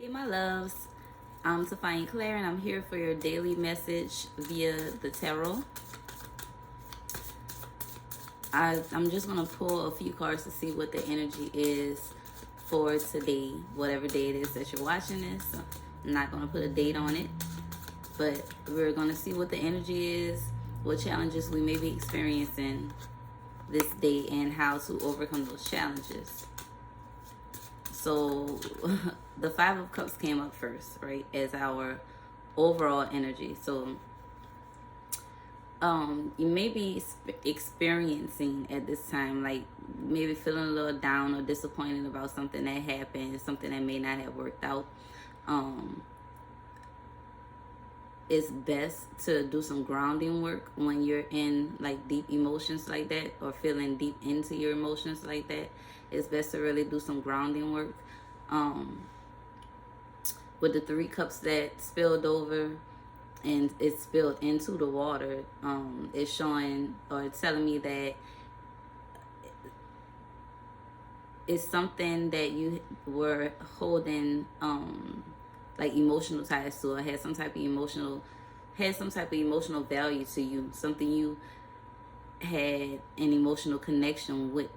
Hey my loves, I'm TFawniaClaire and I'm here for your daily message via the tarot. I'm just going to pull a few cards to see what the energy is for today, whatever day it is that you're watching this. I'm not going to put a date on it, but we're going to see what the energy is, what challenges we may be experiencing this day, and how to overcome those challenges. So the Five of Cups came up first, right, as our overall energy. So you may be experiencing at this time, like maybe feeling a little down or disappointed about something that happened, something that may not have worked out. It's best to do some grounding work when you're in like deep emotions like that, or feeling deep into your emotions like that. It's best to really do some grounding work. With the Three Cups that spilled over and it spilled into the water, it's showing or telling me that it's something that you were holding like emotional ties to, or had some type of emotional value to you, something you had an emotional connection with.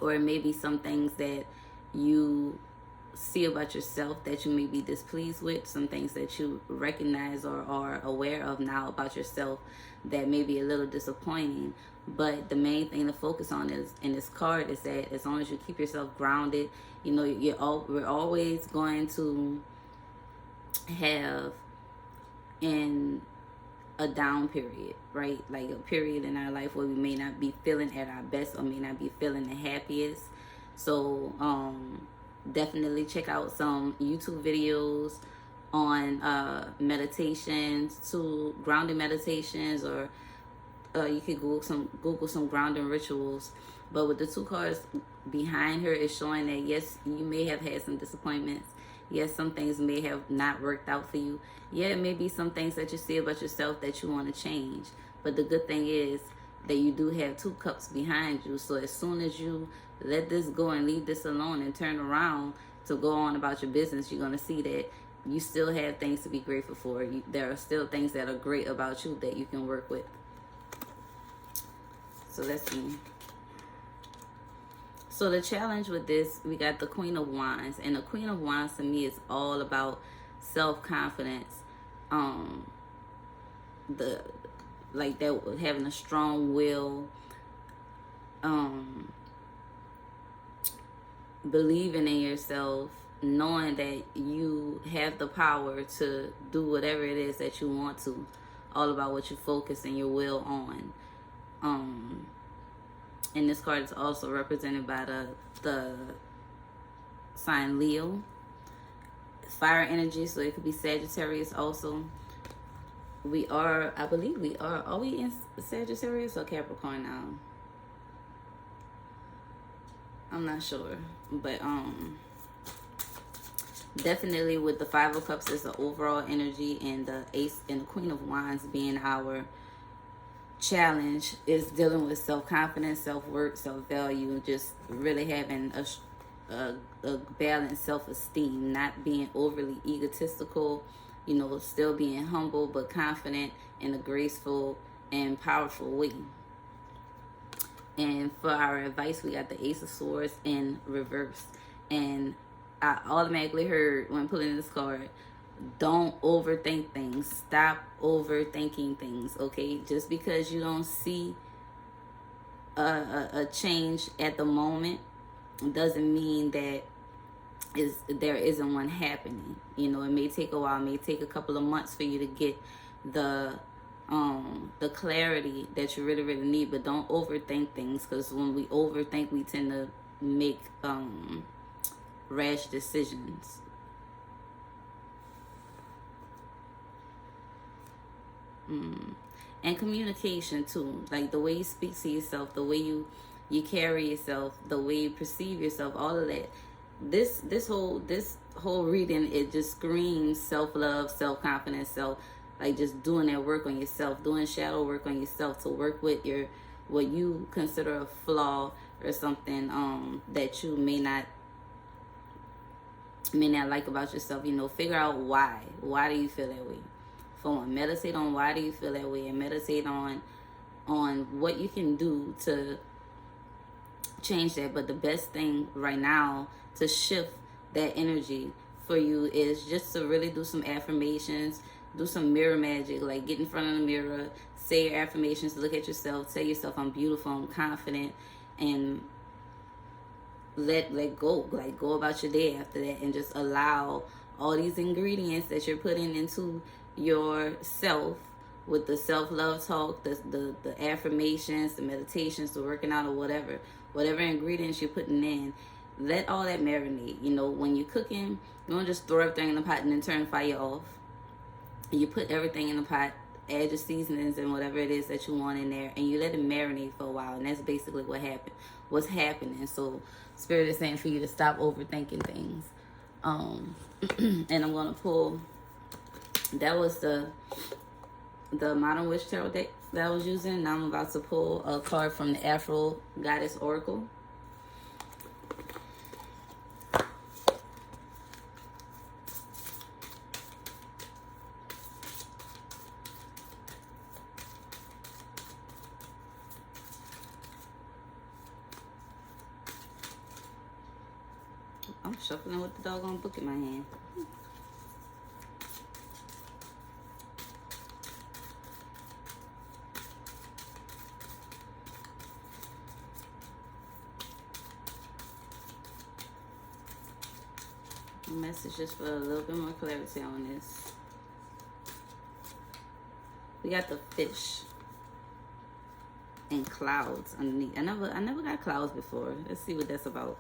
Or maybe some things that you see about yourself that you may be displeased with, some things that you recognize or are aware of now about yourself that may be a little disappointing. But the main thing to focus on is in this card is that as long as you keep yourself grounded, you know, we're always going to have in a down period, right? Like a period in our life where we may not be feeling at our best or may not be feeling the happiest. So definitely check out some YouTube videos on meditations, to grounding meditations, or you could Google some grounding rituals. But with the two cards behind her, is showing that yes, you may have had some disappointments. Yes, some things may have not worked out for you. Yeah, it may be some things that you see about yourself that you want to change. But the good thing is that you do have two cups behind you. So as soon as you let this go and leave this alone and turn around to go on about your business, you're going to see that you still have things to be grateful for. There are still things that are great about you that you can work with. So let's see. So the challenge with this, we got the Queen of Wands. And the Queen of Wands to me is all about self-confidence. Having a strong will, believing in yourself, knowing that you have the power to do whatever it is that you want to. All about what you focus and your will on. And this card is also represented by the sign Leo. Fire energy, so it could be Sagittarius also. I believe we are we in Sagittarius or Capricorn now? I'm not sure. But definitely with the Five of Cups is the overall energy, and the Ace and the Queen of Wands being our challenge is dealing with self-confidence, self-worth, self-value, just really having a balanced self-esteem, not being overly egotistical, you know, still being humble but confident in a graceful and powerful way. And for our advice, we got the Ace of Swords in reverse. And I automatically heard when pulling this card, don't overthink things. Stop overthinking things, okay? Just because you don't see a change at the moment doesn't mean that there isn't one happening. You know, it may take a while, it may take a couple of months for you to get the clarity that you really need. But don't overthink things, because when we overthink, we tend to make rash decisions. And communication too, like the way you speak to yourself, the way you carry yourself, the way you perceive yourself, all of that. This whole reading, it just screams self-love, self-confidence, like just doing that work on yourself, doing shadow work on yourself to work with what you consider a flaw or something that you may not may not like about yourself, you know, figure out why. Why do you feel that way? For one, meditate on why do you feel that way, and meditate on what you can do to change that. But the best thing right now to shift that energy for you is just to really do some affirmations, do some mirror magic, like get in front of the mirror, say your affirmations, look at yourself, tell yourself I'm beautiful, I'm confident, and let go, like go about your day after that, and just allow all these ingredients that you're putting into yourself with the self-love talk, the affirmations, the meditations, the working out, or whatever ingredients you're putting in, let all that marinate. You know, when you're cooking, you don't just throw everything in the pot and then turn the fire off. You put everything in the pot, add your seasonings and whatever it is that you want in there, and you let it marinate for a while. And that's basically what's happening. So Spirit is saying for you to stop overthinking things. And I'm gonna pull, that was the Modern Witch Tarot deck that I was using. Now I'm about to pull a card from the Afro Goddess Oracle. I'm shuffling with the doggone book in my hand. Message just for a little bit more clarity on this. We got the fish and clouds underneath. I never got clouds before. Let's see what that's about.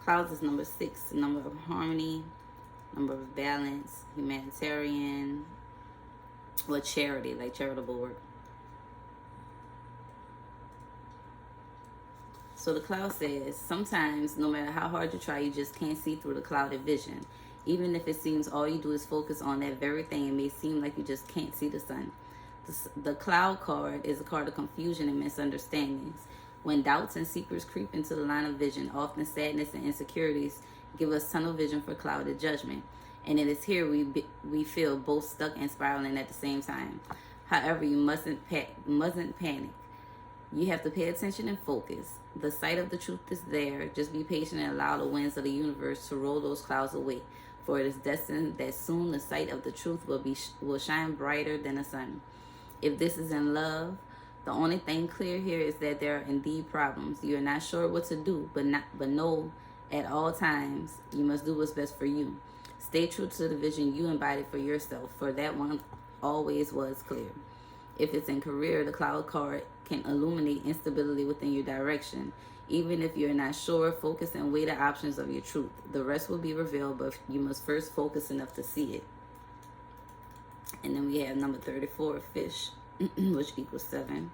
Clouds is number 6, number of harmony, number of balance, humanitarian, or charity, like charitable work. So the cloud says, sometimes, no matter how hard you try, you just can't see through the clouded vision. Even if it seems all you do is focus on that very thing, it may seem like you just can't see the sun. The cloud card is a card of confusion and misunderstandings. When doubts and secrets creep into the line of vision, often sadness and insecurities give us tunnel vision for clouded judgment. And it is here we feel both stuck and spiraling at the same time. However, you mustn't panic. You have to pay attention and focus. The sight of the truth is there. Just be patient and allow the winds of the universe to roll those clouds away. For it is destined that soon the sight of the truth will shine brighter than the sun. If this is in love, the only thing clear here is that there are indeed problems. You are not sure what to do, but know at all times you must do what's best for you. Stay true to the vision you embodied for yourself, for that one always was clear. If it's in career, the cloud card can illuminate instability within your direction. Even if you're not sure, focus and weigh the options of your truth. The rest will be revealed, but you must first focus enough to see it. And then we have number 34, fish, which equals 7.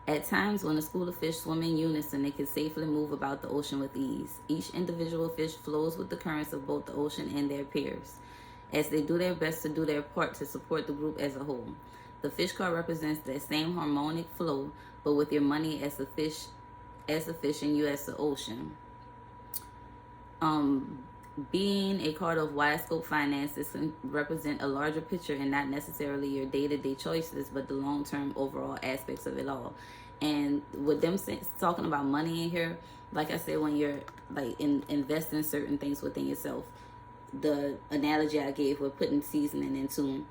At times, when a school of fish swim in unison, they can safely move about the ocean with ease. Each individual fish flows with the currents of both the ocean and their peers, as they do their best to do their part to support the group as a whole. The fish card represents that same harmonic flow, but with your money as the fish and you as the ocean. Being a card of wide scope finances can represent a larger picture and not necessarily your day-to-day choices, but the long-term overall aspects of it all. And with them talking about money in here, like I said, when you're like investing certain things within yourself, the analogy I gave with putting seasoning into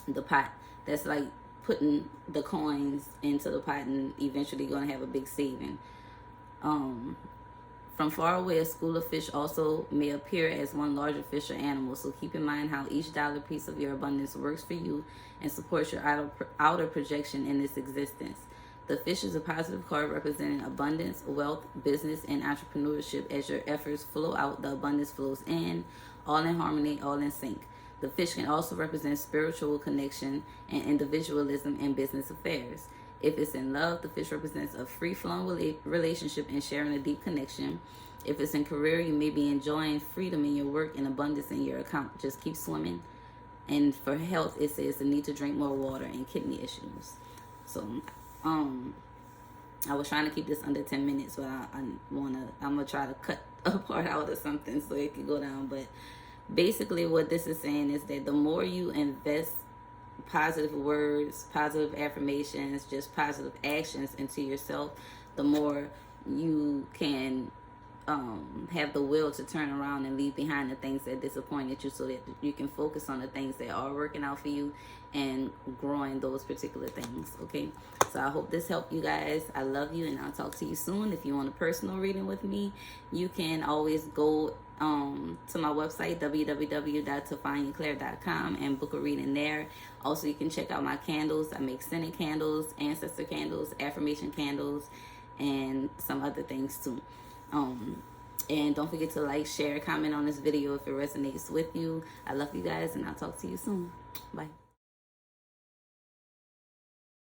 the pot, that's like putting the coins into the pot and eventually going to have a big saving. From far away, a school of fish also may appear as one larger fish or animal, so keep in mind how each dollar piece of your abundance works for you and supports your outer projection in this existence. The fish is a positive card representing abundance, wealth, business, and entrepreneurship. As your efforts flow out, the abundance flows in, all in harmony, all in sync. The fish can also represent spiritual connection and individualism in business affairs. If it's in love, the fish represents a free-flowing relationship and sharing a deep connection. If it's in career, you may be enjoying freedom in your work and abundance in your account. Just keep swimming. And for health, it says the need to drink more water and kidney issues. So, I was trying to keep this under 10 minutes, but I'm gonna try to cut a part out or something so it can go down. But basically what this is saying is that the more you invest positive words, positive affirmations, just positive actions into yourself, the more you can have the will to turn around and leave behind the things that disappointed you, so that you can focus on the things that are working out for you and growing those particular things. Okay, so I hope this helped you guys. I love you, and I'll talk to you soon. If you want a personal reading with me, you can always go to my website, www.TFawniaClaireTarot.com, and book a reading there. Also, you can check out my candles. I make scented candles, ancestor candles, affirmation candles, and some other things too. And don't forget to like, share, comment on this video if it resonates with you. I love you guys, and I'll talk to you soon. Bye.